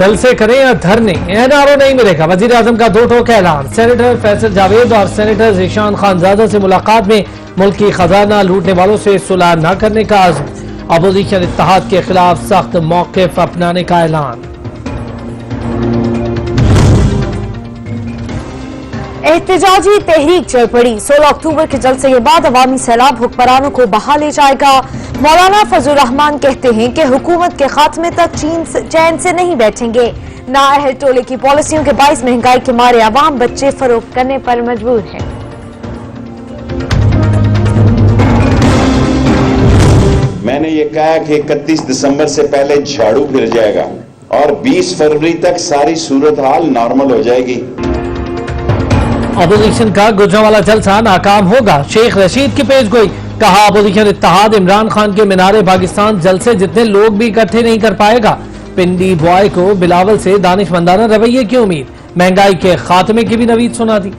जलसे करें या धरने, एनआरओ नहीं मिलेगा। वजीर आजम का दो टोक ऐलान। सेनेटर फैसल जावेद और सेनेटर ज़ीशान खानजादा से मुलाकात में मुल्की खजाना लूटने वालों से सुलह न करने का आज़म। अपोजिशन इत्तेहाद के खिलाफ सख्त मौक़िफ़ अपनाने का ऐलान। एहतजाजी तहरीक चल पड़ी। 16 अक्टूबर के जलसे के बाद अवामी सैलाब हुक्मरानों को बहा ले जाएगा। मौलाना फजल रहमान कहते हैं कि हुकूमत के खात्मे तक चैन से नहीं बैठेंगे। नाअहल टोले की पॉलिसियों के बाइस महंगाई के मारे अवाम बच्चे फरोख्त करने पर मजबूर है। मैंने ये कहा कि 31 दिसंबर से पहले झाड़ू फिर जाएगा और 20 फरवरी तक सारी सूरत हाल नॉर्मल हो जाएगी। अपोजिशन का गुजरांवाला जलसा नाकाम होगा। शेख रशीद की पेशगोई। कहा अपोजिशन इत्तेहाद इमरान खान के मीनारे पाकिस्तान जलसे जितने लोग भी इकट्ठे नहीं कर पाएगा। पिंडी बॉय को बिलावल से दानिशमंदाना रवैये की उम्मीद। महंगाई के खात्मे की भी नवीद सुना दी।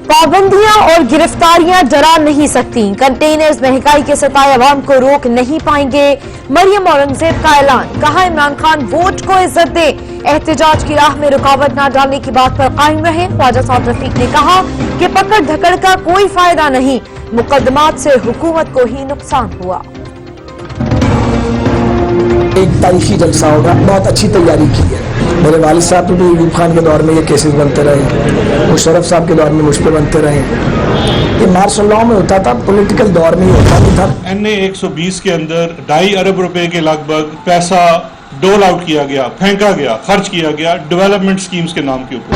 पाबंदियां और गिरफ्तारियां डरा नहीं सकती। कंटेनर्स महंगाई के सताए अवाम को रोक नहीं पाएंगे। मरियम औरंगजेब का ऐलान। कहा इमरान खान वोट को इज्जत दे, एहतजाज की राह में रुकावट न डालने की बात पर कायम रहे। ख्वाजा साद रफीक ने कहा कि पकड़ धकड़ का कोई फायदा नहीं, मुकदमात से हुकूमत को ही नुकसान हुआ। एक तारीखी जलसा होगा, बहुत अच्छी तैयारी की है। मेरे वालिद साहब भी यूब खान के दौर में ये केसेस बनते रहे, मुशर्रफ साहब के दौर में मुझ पे बनते रहे। ये मार्शल लॉ में होता था, पॉलिटिकल दौर में होता नहीं था। NA 120 के अंदर 2.5 अरब रुपए के लगभग पैसा डोल आउट किया गया, फेंका गया, खर्च किया गया डेवलपमेंट स्कीम्स के नाम के ऊपर।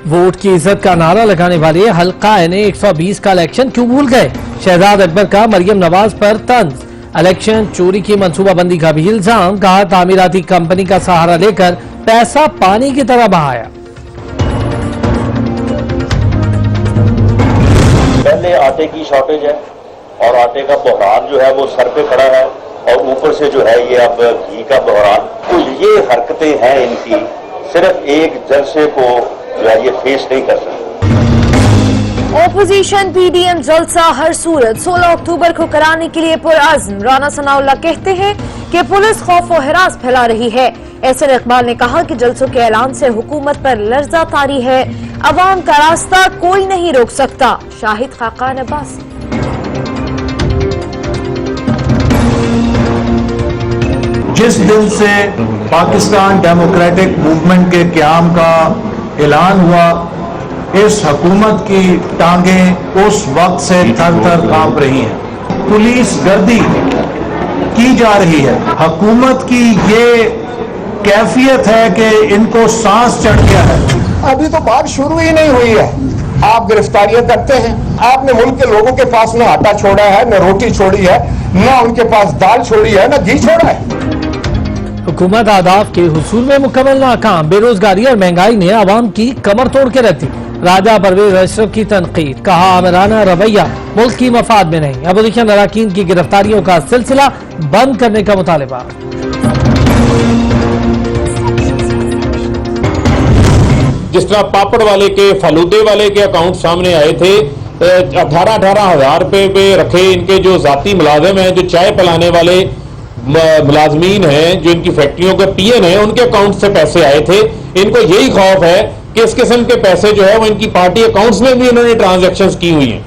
वोट की इज्जत का नारा लगाने वाले हल्का NA 120 का इलेक्शन क्यों भूल गए। शहजाद अकबर का मरियम नवाज पर तंज। इलेक्शन चोरी की मंसूबाबंदी का भी इल्जाम। कहा तामीराती कंपनी का सहारा लेकर पैसा पानी की तरह बहाया। पहले आटे की शॉर्टेज है और आटे का बहरान जो है वो सर पे खड़ा है और ऊपर से जो है ये अब घी का बहरान। तो ये हरकतें हैं इनकी, सिर्फ एक जलसे को जो है ये फेस नहीं कर सकते। ओपोजिशन PDM जलसा हर सूरत 16 अक्टूबर को कराने के लिए पुरअज़्म। राना सनाउल्लाह कहते हैं कि पुलिस खौफ और हिरास फैला रही है। एहसन इकबाल ने कहा कि जलसों के ऐलान से हुकूमत पर लर्जा तारी है, अवाम का रास्ता कोई नहीं रोक सकता। शाहिद खाकान अब्बास। जिस दिन से पाकिस्तान डेमोक्रेटिक मूवमेंट के क़याम का ऐलान हुआ, इस हुकूमत की टांगें उस वक्त से थर थर कांप रही हैं। पुलिस गर्दी की जा रही है। हुकूमत की ये कैफियत है कि इनको सांस चढ़ गया है। अभी तो बात शुरू ही नहीं हुई है, आप गिरफ्तारियां करते हैं। आपने मुल्क के लोगों के पास न आटा छोड़ा है, न रोटी छोड़ी है, न उनके पास दाल छोड़ी है, न घी छोड़ा है। हुकूमत आदाफ के हुसूल में मुकम्मल नाकाम। बेरोजगारी और महंगाई ने आवाम की कमर तोड़ के रख दी। राजा परवेज अशरफ की तनकीद। कहा आमराना रवैया मुल्क की मफाद में नहीं। अपोजिशन अरकान की गिरफ्तारियों का सिलसिला बंद करने का मुतालबा। जिस तरह पापड़ वाले के, फलूदे वाले के अकाउंट सामने आए थे, 18-18 हजार रुपए पे रखे इनके जो जाती मुलाजिम हैं, जो चाय पिलाने वाले मुलाजमीन हैं, जो इनकी फैक्ट्रियों के PN हैं, उनके अकाउंट से पैसे आए थे। इनको यही खौफ है कि इस किस्म के पैसे जो है वो इनकी पार्टी अकाउंट्स में भी इन्होंने ट्रांजैक्शंस की हुई हैं।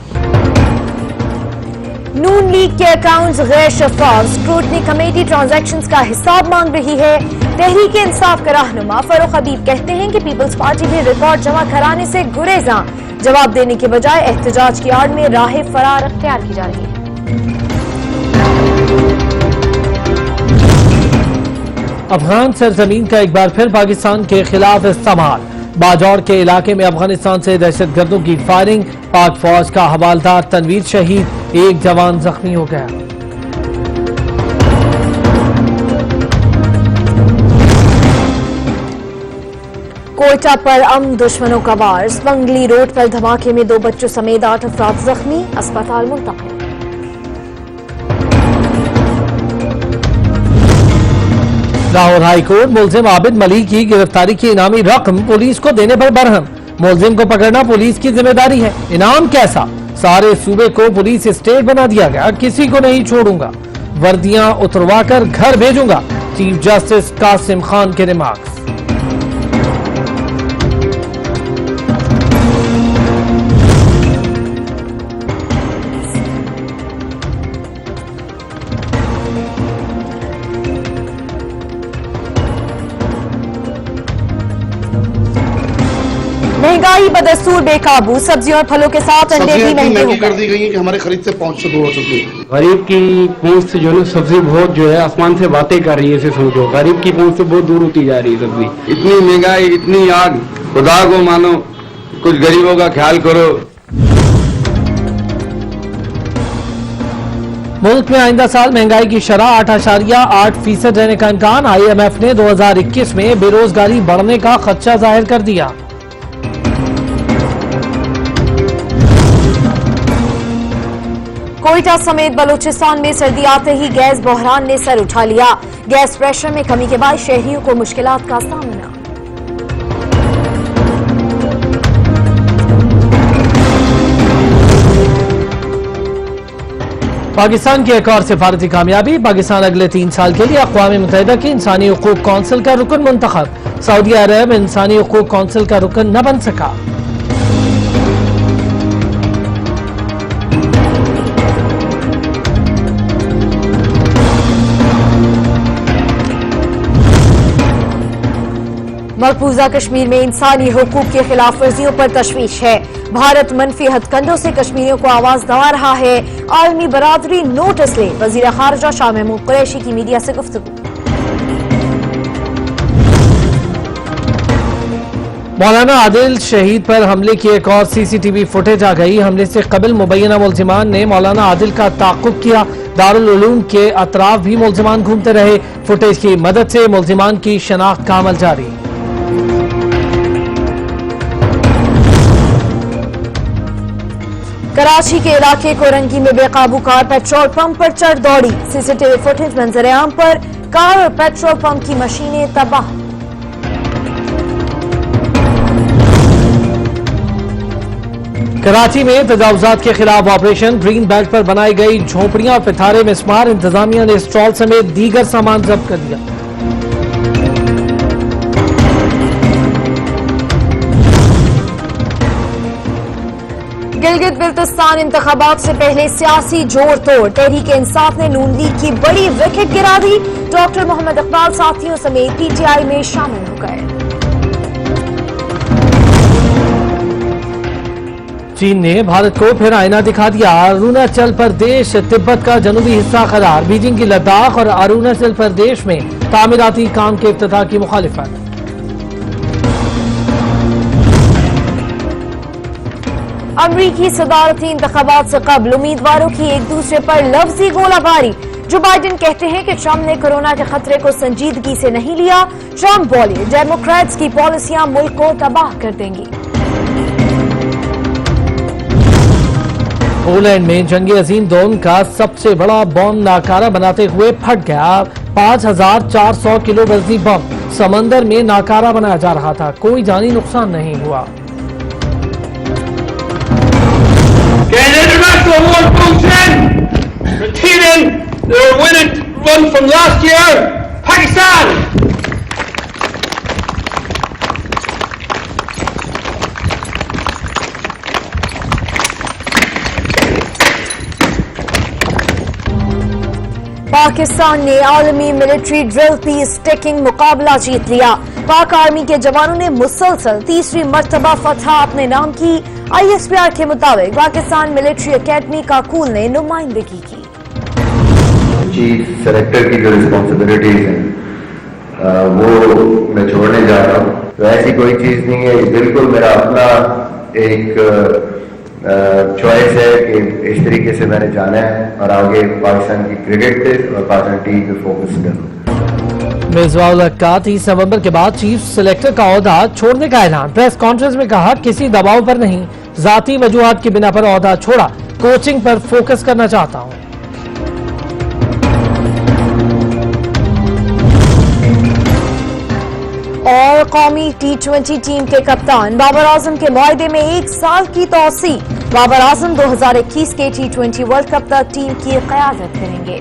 नून लीग के अकाउंट्स गैर शफाफ। स्क्रूटनी कमेटी ट्रांजैक्शंस का हिसाब मांग रही है। तहरीक इंसाफ का रहनुमा फरूख हबीब कहते हैं कि पीपल्स पार्टी भी रिकॉर्ड जमा कराने से गुरेजा। जवाब देने के बजाय एहतजाज की आड़ में राह फरार अख्तियार की जा रही है। अफगान सरजमीन का एक बार फिर पाकिस्तान के खिलाफ इस्तेमाल। बाजौर के इलाके में अफगानिस्तान से दहशतगर्दों की फायरिंग। पाक फौज का हवालदार तनवीर शहीद, एक जवान जख्मी हो गया। कोयटा पर अमन दुश्मनों का वार। स्पंगली रोड पर धमाके में 2 बच्चों समेत 8 अफराद जख्मी, अस्पताल मुंतकिल। लाहौर हाईकोर्ट मुलजिम आबिद मलिक की गिरफ्तारी की इनामी रकम पुलिस को देने पर बरहम। मुलजिम को पकड़ना पुलिस की जिम्मेदारी है, इनाम कैसा? सारे सूबे को पुलिस स्टेट बना दिया गया, किसी को नहीं छोड़ूंगा, वर्दियां उतरवाकर घर भेजूंगा, चीफ जस्टिस कासिम खान के रिमार्क्स। महंगाई बदस्तूर बेकाबू, सब्जियों और फलों के साथ अंडे भी महंगे कर दी गई है कि हमारे खरीद से पहुंच हो सके। गरीब की पहुंच से जो है सब्जी बहुत जो है आसमान से बातें कर रही है, इसे समझो गरीब की पहुंच से बहुत दूर होती जा रही है सब्जी। इतनी महंगाई, इतनी आग, खुदा को मानो, कुछ गरीबों का ख्याल करो। मुल्क में आइंदा साल महंगाई की शरह 8.8% रहने का इम्कान। IMF ने 2021 में बेरोजगारी बढ़ने का खदशा जाहिर कर दिया। कोयटा समेत बलूचिस्तान में सर्दी आते ही गैस बहरान ने सर उठा लिया। गैस प्रेशर में कमी के बाद शहरियों को मुश्किलात का सामना। पाकिस्तान की एक और सिफारती कामयाबी। पाकिस्तान अगले 3 साल के लिए अक़वाम मुत्तहिदा की इंसानी हुकूक कौंसिल का रुकन मुंतखब। सऊदी अरब इंसानी हुकूक कौंसिल का रुकन न बन सका। मकबूजा कश्मीर में इंसानी हुकूक की खिलाफ वर्जियों पर तशवीश है। भारत मनफी हथकंडों से कश्मीरियों को आवाज दवा रहा है। आलमी बरादरी नोटिस ले, वजीर खारजा शाह महमूद कुरैशी की मीडिया से गुफ्तगू। मौलाना आदिल शहीद पर हमले की एक और CCTV फुटेज आ गई। हमले से कबल मुबैना मुल्जिमान ने मौलाना आदिल का ताक़ुब किया। दारुल उलूम के अतराफ भी मुल्जिमान घूमते रहे। फुटेज की मदद से मुल्जिमान की शनाख्त का अमल जारी। कराची के इलाके कोरंगी में बेकाबू कार पेट्रोल पंप पर चढ़ दौड़ी। CCTV फुटेज मंजर-ए-आम पर कार और पेट्रोल पंप की मशीनें तबाह। कराची में तजावुजात के खिलाफ ऑपरेशन। ग्रीन बेल्ट पर बनाई गई झोपड़ियां और पिथारे मिसमार। इंतजामिया ने स्टॉल समेत दीगर सामान जब्त कर दिया। गिलगित बिल्तिस्तान इंतखाबात से पहले सियासी जोर तोड़। तहरीक इंसाफ ने नून लीग की बड़ी विकेट गिरा दी। डॉक्टर मोहम्मद इकबाल साथियों समेत PTI में शामिल हो गए। चीन ने भारत को फिर आईना दिखा दिया। अरुणाचल प्रदेश तिब्बत का जनूबी हिस्सा करार। बीजिंग की लद्दाख और अरुणाचल प्रदेश में तामीराती काम के इफ्तिताह की मुखालिफत। अमरीकी सदारती इंतखाबात से कबल उम्मीदवारों की एक दूसरे पर लफ्जी गोलाबारी। जो बाइडेन कहते हैं कि ट्रंप ने कोरोना के खतरे को संजीदगी से नहीं लिया। ट्रंप बोले डेमोक्रेट्स की पॉलिसियां मुल्क को तबाह कर देंगी। पोलैंड में जंगी अजीम दोन का सबसे बड़ा बम नाकारा बनाते हुए फट गया। 5400 किलो वजनी बम समंदर में नाकारा बनाया जा रहा था। कोई जानी नुकसान नहीं हुआ। पाकिस्तान ने आलमी मिलिट्री ड्रिल पीस टेकिंग मुकाबला जीत लिया। पाक आर्मी के जवानों ने मुसलसल तीसरी मर्तबा फतह अपने नाम की। ISPR के मुताबिक पाकिस्तान मिलिट्री एकेडमी काकूल ने नुमाइंदगी की। चीफ सेलेक्टर की जो रिस्पॉन्सिबिलिटीज हैं वो मैं छोड़ने जा रहा हूँ। तो ऐसी कोई चीज नहीं है, बिल्कुल मेरा अपना एक चॉइस है कि इस तरीके से मैंने जाना है और आगे पाकिस्तान की क्रिकेट पे और पाकिस्तान टीम पे फोकस करूँ। मिर्ज़ा का 30 नवंबर के बाद चीफ सेलेक्टर का ओहदा छोड़ने का ऐलान। प्रेस कॉन्फ्रेंस में कहा किसी दबाव पर नहीं, जाती वजूहात की बिना पर ओहदा छोड़ा, कोचिंग पर फोकस करना चाहता हूँ। और कौमी T20 टीम के कप्तान बाबर आजम के मुआहदे में 1 साल की तौसी। बाबर आजम 2021 के T20 वर्ल्ड कप तक टीम की क़यादत करेंगे।